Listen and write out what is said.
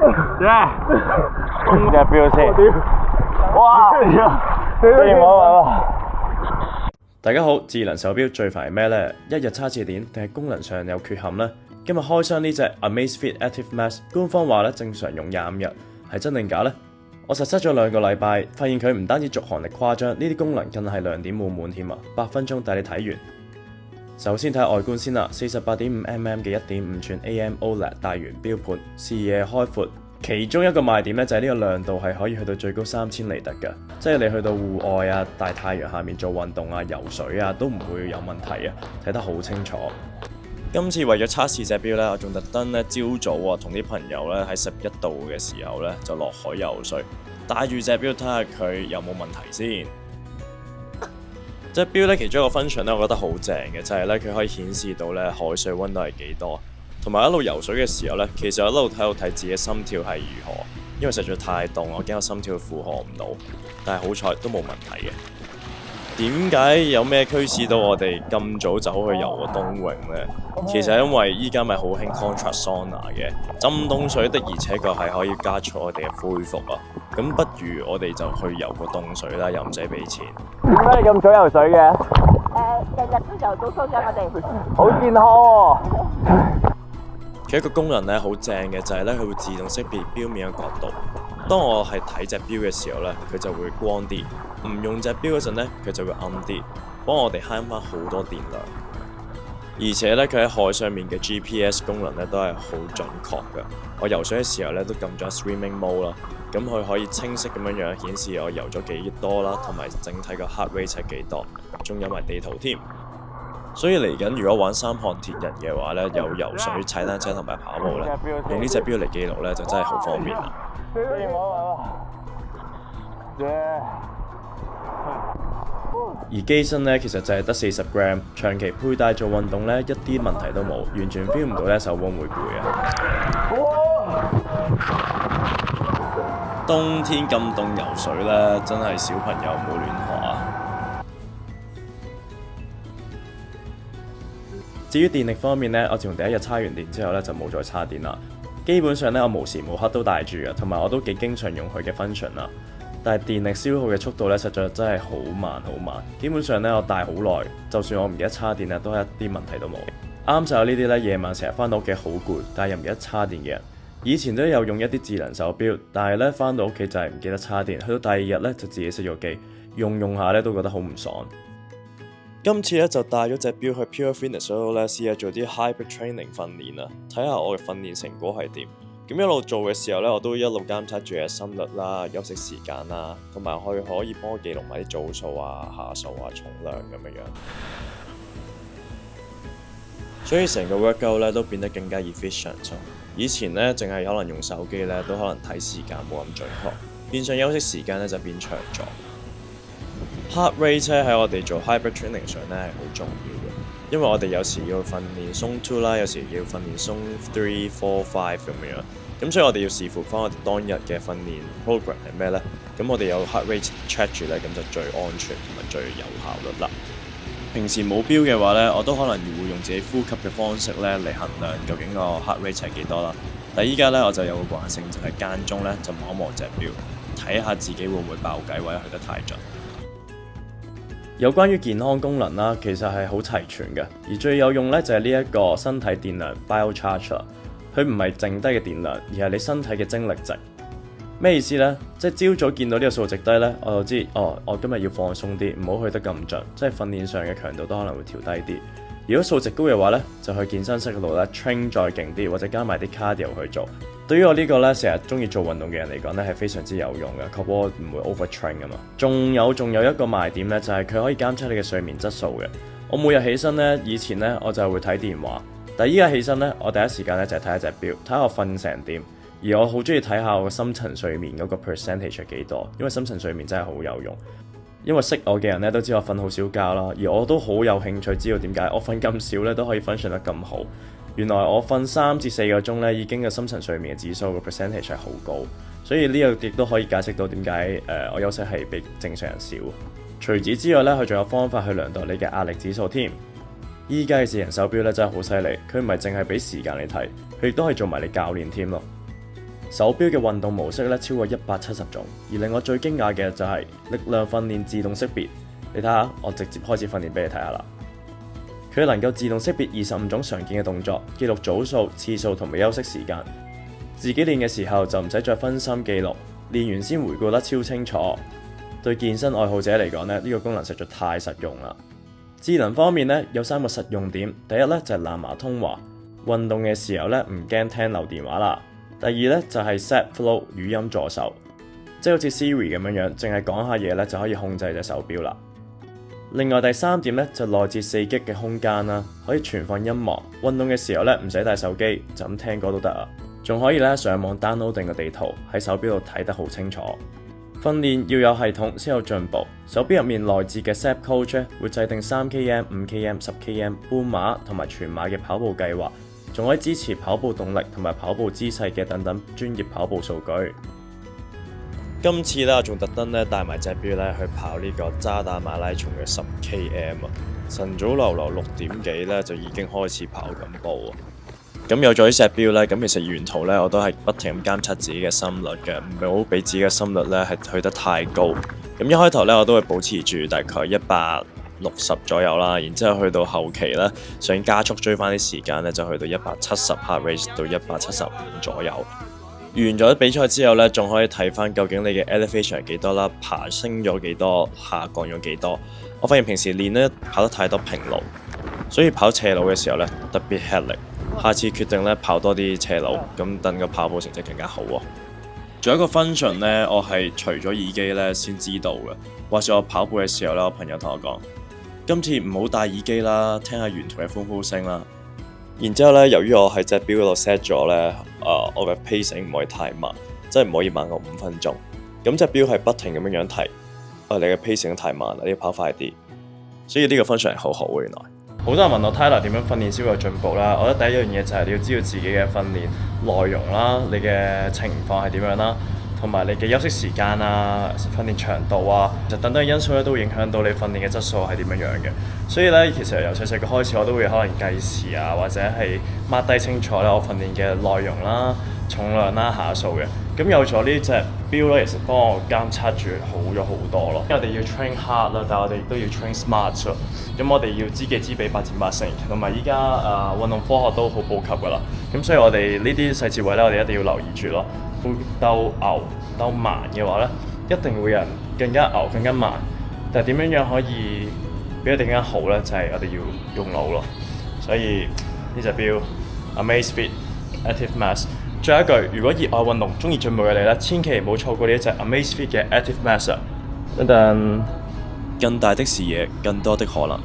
隻錶先。哇！大家好，智能手錶最煩係咩呢？一日叉次電定係功能上有缺陷呢？今日開箱呢隻 Amazfit Active Max， 官方話咧正常用25日，係真定假呢？我實測咗2個禮拜，發現佢唔單止續航力誇張，呢啲功能更係亮點滿滿添啊！8分鐘帶你睇完。首先睇下外觀先啦，48.5mm 嘅1.5寸 AMOLED 大圓錶盤，視野開闊。其中一個賣點咧就係呢個亮度係可以去到最高3000尼特嘅，即係你去到戶外啊、大太陽下面做運動啊、游水啊都唔會有問題啊，睇得好清楚。今次為咗測試隻錶咧，我仲特登咧朝早啊同啲朋友咧喺11度嘅時候咧就落海游水，帶住隻錶睇下佢有冇問題先。隻錶咧其中一個 function 咧，我覺得好正嘅就係咧佢可以顯示到咧海水溫度係幾多。同埋一路游水嘅時候呢，其實我一路喺度睇自己心跳係如何，因為實在太凍，我驚我心跳負荷唔到。但係好彩都冇問題嘅。點解有咩驅使到我哋咁早走去游個冬泳呢？其實係因為依家咪好興 contrast sauna 嘅，浸凍水的而且確係可以加速我哋嘅恢復啊。咁不如我哋就去游個凍水啦，又唔使俾錢。點解你咁早游水嘅？日日都游到收獎我哋。好健康喎！佢一個功能咧好正嘅就係咧，佢會自動識別錶面嘅角度。當我係睇隻錶嘅時候咧，佢就會光啲；唔用隻錶嗰陣咧，佢就會暗啲，幫我哋慳翻好多電量。而且咧，佢喺海上面嘅 GPS 功能咧都係好準確嘅。我游水嘅時候咧都撳咗 Swimming Mode 啦，咁佢可以清晰咁樣顯示我游咗幾多啦，同埋整體個 heart rate 係幾多，仲有埋地圖添。所以嚟緊如果玩3項鐵人嘅話咧，有游水、踩單車同埋跑步咧，用呢隻錶嚟記錄咧就真係好方便啦。而機身咧其實就係得40 gram， 長期佩戴做運動咧一啲問題都冇，完全 feel 唔到咧手腕會攰啊！冬天咁凍游水咧，真係小朋友唔好亂學啊！至於電力方面呢，我自從第一日叉完電之後呢，就冇再叉電啦。基本上呢，我無時無刻都帶住嘅，同埋我都幾經常用佢嘅 function 啦。但係電力消耗嘅速度呢，實在真係好慢好慢。基本上呢，我帶好耐，就算我唔記得叉電咧，都係一啲問題都冇。啱就有呢啲呢，夜晚成日翻到屋企好攰，但係又唔記得叉電嘅人。以前都有用一啲智能手錶，但係呢，翻到屋企就係唔記得叉電，去到第二日呢，就自己熄咗機，用下呢，都覺得好唔爽。今次咧就帶咗隻錶去 Pure Fitness 嗰度咧試下做啲 hybrid training 訓練啊，睇下我嘅訓練成果係點。咁一路做嘅時候咧，我都一路監測住嘅心率啦、休息時間啦，同埋佢可以幫我記錄埋啲組數啊、下數啊、重量咁樣。所以成個 workout 咧都變得更加 efficient。以前咧淨係可能用手機咧，都可能睇時間冇咁準確，變相休息時間咧就變長咗。Heart rate 喺我哋做 hybrid training 上咧係好重要嘅，因為我哋有時要訓練 zone 2啦，有時要訓練 zone 3、4、5咁樣。咁所以我哋要視乎翻我哋當日嘅訓練 program 係咩咧？咁我哋有 heart rate check 住咧，咁就最安全同埋最有效率啦。平時冇錶嘅話咧，我都可能會用自己呼吸嘅方式咧嚟衡量究竟個 heart rate 係幾多啦。但係依家咧我就有個慣性，就係間中咧就望一望隻錶，睇下自己會唔會爆計或者去得太盡。有關於健康功能啦，其實係好齊全嘅，而最有用咧就係呢一個身體電量 BioCharge 啦。佢唔係剩低嘅電量，而係你身體嘅精力值。咩意思呢？即係朝早見到呢個數值低呢，我就知我今日要放鬆啲，唔好去得咁盡，即係訓練上嘅強度都可能會調低啲。如果數值高嘅話呢，就去健身室嗰度咧 train 再勁啲，或者加埋啲 cardio 去做。對於我呢個咧成日中意做運動嘅人嚟講咧，係非常之有用嘅，確保我唔會 overtrain 㗎嘛。仲有一個賣點咧，就係佢可以監測你嘅睡眠質素嘅。我每日起身咧，以前咧我就會睇電話，但係依家起身咧，我第一時間咧就係睇下隻錶，睇下我瞓成點。而我好中意睇下我深層睡眠嗰個 percentage 係幾多，因為深層睡眠真係好有用。因為識我嘅人咧都知我瞓好少覺啦，而我都好有興趣知道點解我瞓咁少咧都可以 function 得咁好。原來我瞓3至4個鐘咧已經嘅深層睡眠嘅指數個 percentage 係好高，所以呢個亦都可以解釋到點解我休息係比正常人少。除此之外咧，佢仲有方法去量度你嘅壓力指數添。依家嘅智能手錶咧真係好犀利，佢唔係淨係俾時間你睇，佢亦都可以做埋你教練添咯。手錶嘅運動模式咧超過170種，而令我最驚訝嘅就係力量訓練自動識別。你睇下，我直接開始訓練俾你睇下啦。佢能夠自動識別25種常見嘅動作，記錄組數、次數同埋休息時間。自己練嘅時候就唔使再分心記錄，練完先回顧得超清楚。對健身愛好者嚟講呢個功能實在太實用啦。智能方面呢，有3個實用點，第一呢，就係藍牙通話，運動嘅時候呢，唔驚聽漏電話啦。第二呢，就係 Set Flow 語音助手，即係好似 Siri 咁樣，淨係講下嘢呢，就可以控制隻手錶啦。另外第3點呢，就內置4G 嘅空間啦，可以存放音樂，運動嘅時候呢，唔使帶手機，就咁聽歌都得啊。仲可以咧上網 download 定個地圖喺手錶度睇得好清楚。訓練要有系統先有進步。手錶入面內置嘅 SAP Coach 會制定3km、5km、10km 半馬同埋全馬嘅跑步計劃，仲可以支持跑步動力同埋跑步姿勢嘅等等專業跑步數據。今次咧，我仲特登咧帶埋隻錶咧去跑呢個渣打馬拉松嘅10km啊！晨早流6點幾咧就已經開始跑緊步啊！咁有咗呢隻錶咧，咁其實沿途咧我都係不停咁監測自己嘅心率嘅，唔係好俾自己嘅心率咧係去得太高。咁一開頭咧我都會保持住大概160左右啦，然之後去到後期咧想加速追翻啲時間咧，就去到170 heart rate 到175左右。完咗比賽之後咧，仲可以睇翻究竟你嘅 elevation 係幾多啦，爬升咗幾多，下降咗幾多。我發現平時練咧跑得太多平路，所以跑斜路嘅時候咧特別吃力。下次決定咧跑多啲斜路，咁等個跑步成績更加好喎。仲有一個 function 咧，我係除咗耳機咧先知道嘅。話說我跑步嘅時候咧，我朋友同我講：今次唔好戴耳機啦，聽下沿途嘅歡呼聲啦。然之後咧，由於我喺隻錶嗰度 set 咗咧，我嘅 pacing 唔可以太慢，即係唔可以慢過5分鐘。咁隻錶係不停咁樣提，你嘅 pacing 太慢啦，你要跑快啲。所以呢個 function 係好好嘅原來。好多人問我 Tyler 點樣訓練先會有進步啦？我覺得第一樣嘢就係你要知道自己嘅訓練內容啦，你嘅情況係點樣啦，同埋你嘅休息時間啊、訓練長度啊，就等等因素咧都會影響到你訓練嘅質素係點樣樣嘅。所以咧，其實由細細個開始，我都會可能計時啊，或者係 mark 低清楚咧我訓練嘅內容啦、重量啦、下數嘅。咁有咗呢隻錶咧，其實幫我監測住好咗好多咯。因為我哋要 train hard 啦，但係我哋都要 train smart 咯。咁我哋要知己知彼，百戰百勝，同埋依家運動科學都好普及㗎啦。咁所以我哋呢啲細節位咧，我哋一定要留意住咯。鬥牛鬥慢嘅話咧，一定會有人更加牛更加慢。但係點樣樣可以比佢哋更加好咧？就係我哋要用腦咯。所以呢隻錶 Amazfit Active Max。最後一句，如果熱愛運動、中意進步嘅你咧，千祈唔好錯過呢一隻 Amazfit 嘅 Active Max。等等，更大的視野，更多的可能。